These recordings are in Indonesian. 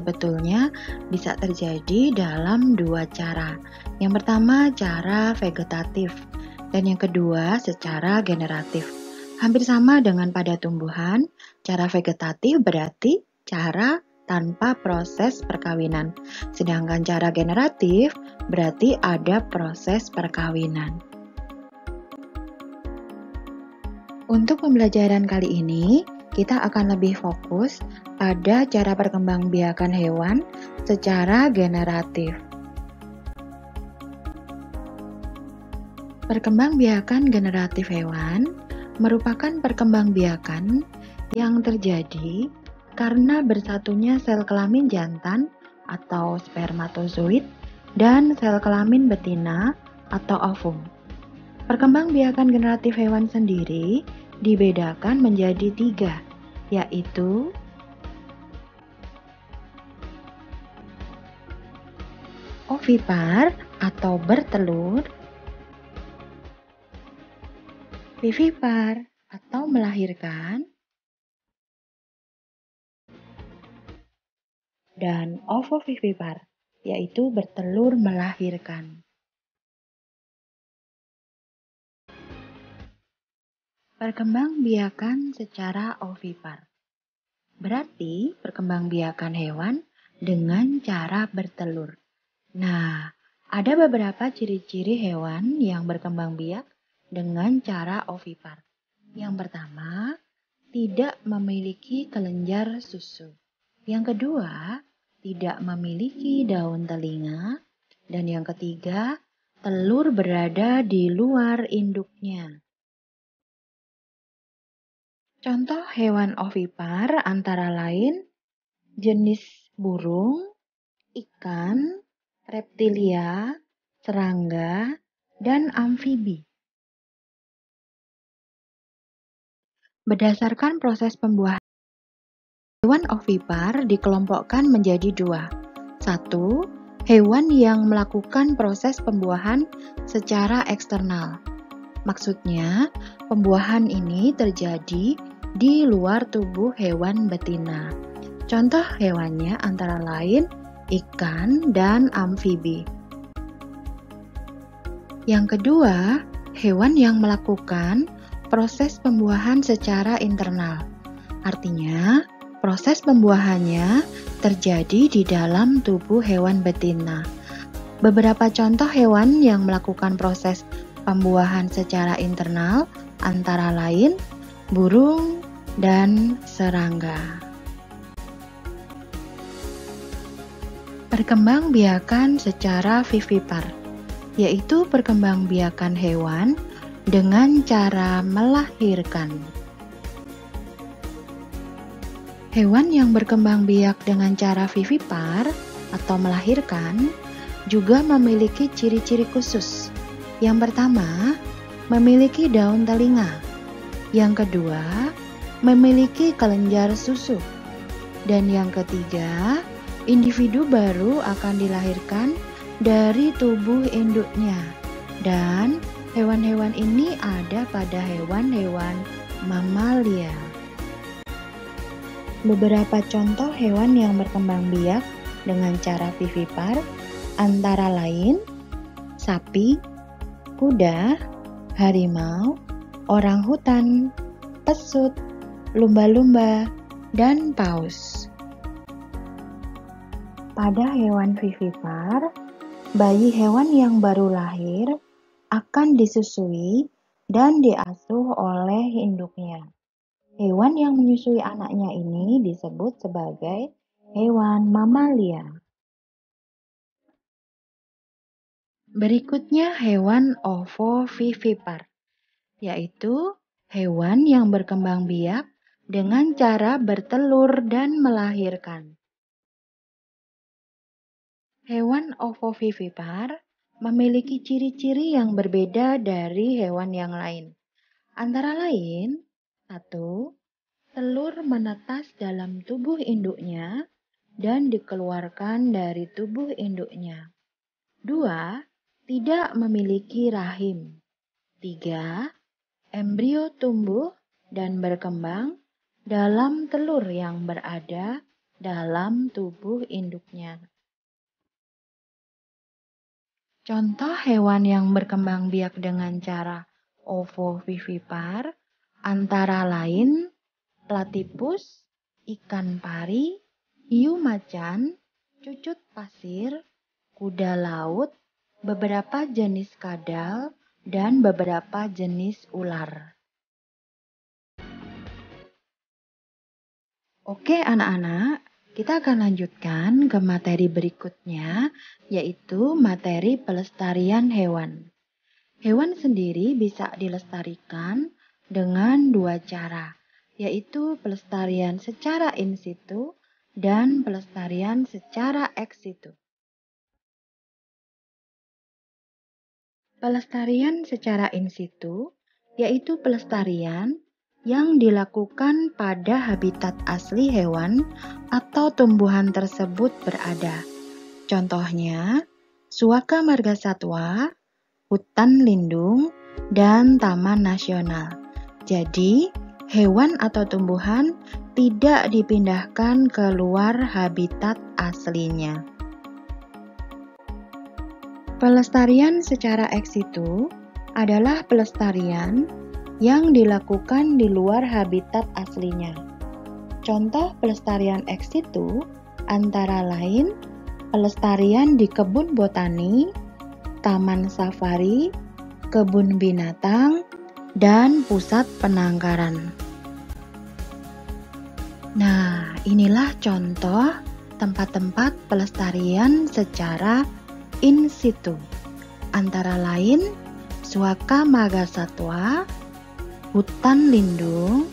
sebetulnya bisa terjadi dalam dua cara. Yang pertama, cara vegetatif, dan yang kedua, secara generatif. Hampir sama dengan pada tumbuhan, cara vegetatif berarti cara tanpa proses perkawinan, sedangkan cara generatif berarti ada proses perkawinan. Untuk pembelajaran kali ini, kita akan lebih fokus pada cara perkembangbiakan hewan secara generatif. Perkembangbiakan generatif hewan merupakan perkembangbiakan yang terjadi karena bersatunya sel kelamin jantan atau spermatozoid dan sel kelamin betina atau ovum. Perkembangbiakan generatif hewan sendiri dibedakan menjadi 3, yaitu ovipar atau bertelur, vivipar atau melahirkan, dan ovovivipar, yaitu bertelur melahirkan. Perkembangbiakan secara ovipar berarti perkembangbiakan hewan dengan cara bertelur. Nah, ada beberapa ciri-ciri hewan yang berkembang biak dengan cara ovipar. Yang pertama, tidak memiliki kelenjar susu. Yang kedua, tidak memiliki daun telinga. Dan yang ketiga, telur berada di luar induknya. Contoh hewan ovipar antara lain jenis burung, ikan, reptilia, serangga, dan amfibi. Berdasarkan proses pembuahan, hewan ovipar dikelompokkan menjadi 2. 1. Hewan yang melakukan proses pembuahan secara eksternal. Maksudnya, pembuahan ini terjadi di luar tubuh hewan betina. Contoh hewannya antara lain ikan dan amfibi. Yang kedua, hewan yang melakukan proses pembuahan secara internal. Artinya, proses pembuahannya terjadi di dalam tubuh hewan betina. Beberapa contoh hewan yang melakukan proses pembuahan secara internal antara lain burung dan serangga. Perkembangbiakan secara vivipar, yaitu perkembangbiakan hewan dengan cara melahirkan. Hewan yang berkembang biak dengan cara vivipar atau melahirkan juga memiliki ciri-ciri khusus. Yang pertama, memiliki daun telinga. Yang kedua, memiliki kelenjar susu. Dan yang ketiga, individu baru akan dilahirkan dari tubuh induknya. Dan hewan-hewan ini ada pada hewan-hewan mamalia. Beberapa contoh hewan yang berkembang biak dengan cara vivipar antara lain sapi, kuda, harimau, orangutan, pesut, lumba-lumba, dan paus. Pada hewan vivipar, bayi hewan yang baru lahir akan disusui dan diasuh oleh induknya. Hewan yang menyusui anaknya ini disebut sebagai hewan mamalia. Berikutnya hewan ovovivipar, yaitu hewan yang berkembang biak dengan cara bertelur dan melahirkan. Hewan ovovivipar memiliki ciri-ciri yang berbeda dari hewan yang lain. Antara lain, 1. Telur menetas dalam tubuh induknya dan dikeluarkan dari tubuh induknya. 2. Tidak memiliki rahim. 3. Embrio tumbuh dan berkembang dalam telur yang berada dalam tubuh induknya. Contoh hewan yang berkembang biak dengan cara ovovivipar antara lain platypus, ikan pari, hiu macan, cucut pasir, kuda laut, beberapa jenis kadal, dan beberapa jenis ular. Oke anak-anak, kita akan lanjutkan ke materi berikutnya, yaitu materi pelestarian hewan. Hewan sendiri bisa dilestarikan dengan dua cara, yaitu pelestarian secara in situ dan pelestarian secara ex situ. Pelestarian secara in situ yaitu pelestarian yang dilakukan pada habitat asli hewan atau tumbuhan tersebut berada. Contohnya, suaka margasatwa, hutan lindung, dan taman nasional. Jadi, hewan atau tumbuhan tidak dipindahkan keluar habitat aslinya. Pelestarian secara ex situ adalah pelestarian yang dilakukan di luar habitat aslinya. Contoh pelestarian ex situ antara lain pelestarian di kebun botani, taman safari, kebun binatang, dan pusat penangkaran. Nah, inilah contoh tempat-tempat pelestarian secara in situ, antara lain suaka margasatwa, hutan lindung,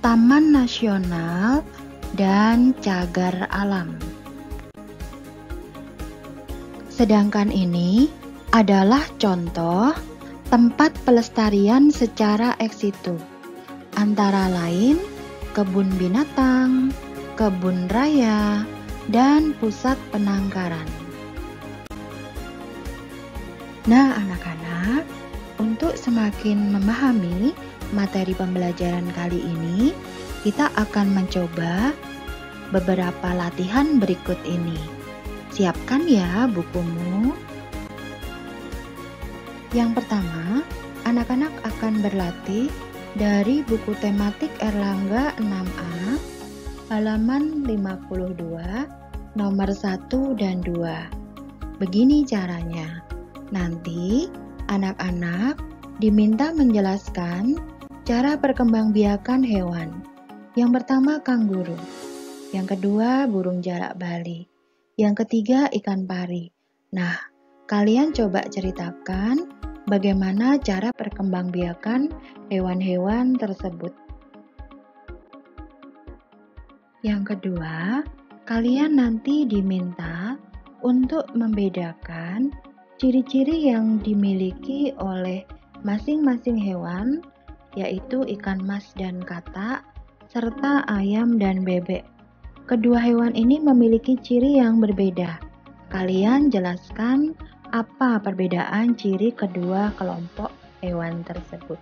taman nasional, dan cagar alam. Sedangkan ini adalah contoh tempat pelestarian secara ex situ, antara lain kebun binatang, kebun raya, dan pusat penangkaran. Nah, anak-anak, untuk semakin memahami materi pembelajaran kali ini, kita akan mencoba beberapa latihan berikut ini. Siapkan ya bukumu. Yang pertama, anak-anak akan berlatih dari buku tematik Erlangga 6A, halaman 52, nomor 1 dan 2. Begini caranya. Nanti, anak-anak diminta menjelaskan cara perkembangbiakan hewan. Yang pertama, kanguru. Yang kedua, burung jalak Bali. Yang ketiga, ikan pari. Nah, kalian coba ceritakan bagaimana cara perkembangbiakan hewan-hewan tersebut. Yang kedua, kalian nanti diminta untuk membedakan ciri-ciri yang dimiliki oleh masing-masing hewan, yaitu ikan mas dan katak, serta ayam dan bebek. Kedua hewan ini memiliki ciri yang berbeda. Kalian jelaskan apa perbedaan ciri kedua kelompok hewan tersebut.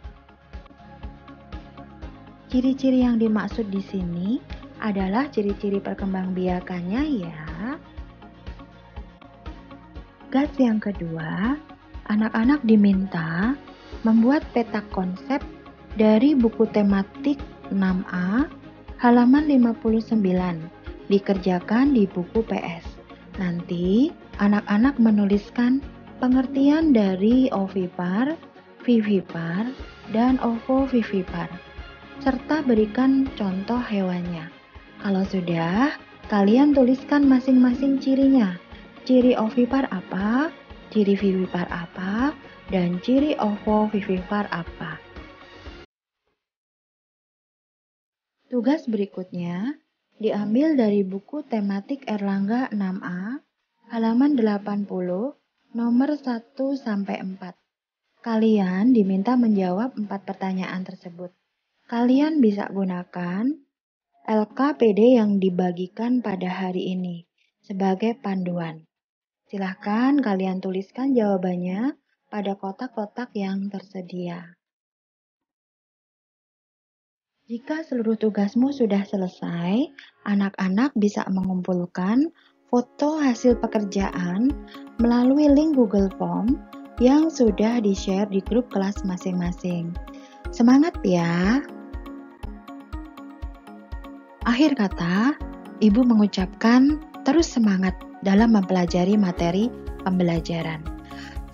Ciri-ciri yang dimaksud di sini adalah ciri-ciri perkembangbiakannya ya. Tugas yang kedua, anak-anak diminta membuat peta konsep dari buku tematik 6A halaman 59, dikerjakan di buku PS. Nanti anak-anak menuliskan pengertian dari ovipar, vivipar, dan ovovivipar, serta berikan contoh hewannya. Kalau sudah, kalian tuliskan masing-masing cirinya. Ciri ovipar apa, ciri vivipar apa, dan ciri ovovivipar apa. Tugas berikutnya diambil dari buku tematik Erlangga 6A, halaman 80, nomor 1-4. Kalian diminta menjawab 4 pertanyaan tersebut. Kalian bisa gunakan LKPD yang dibagikan pada hari ini sebagai panduan. Silahkan kalian tuliskan jawabannya pada kotak-kotak yang tersedia. Jika seluruh tugasmu sudah selesai, anak-anak bisa mengumpulkan foto hasil pekerjaan melalui link Google Form yang sudah di-share di grup kelas masing-masing. Semangat ya! Akhir kata, Ibu mengucapkan terus semangat dalam mempelajari materi pembelajaran.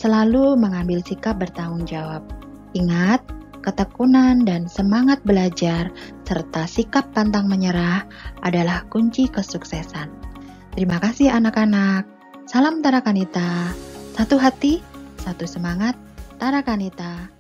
Selalu mengambil sikap bertanggung jawab. Ingat, ketekunan dan semangat belajar serta sikap pantang menyerah adalah kunci kesuksesan. Terima kasih anak-anak. Salam Tara Kanita. Satu hati, satu semangat, Tara Kanita.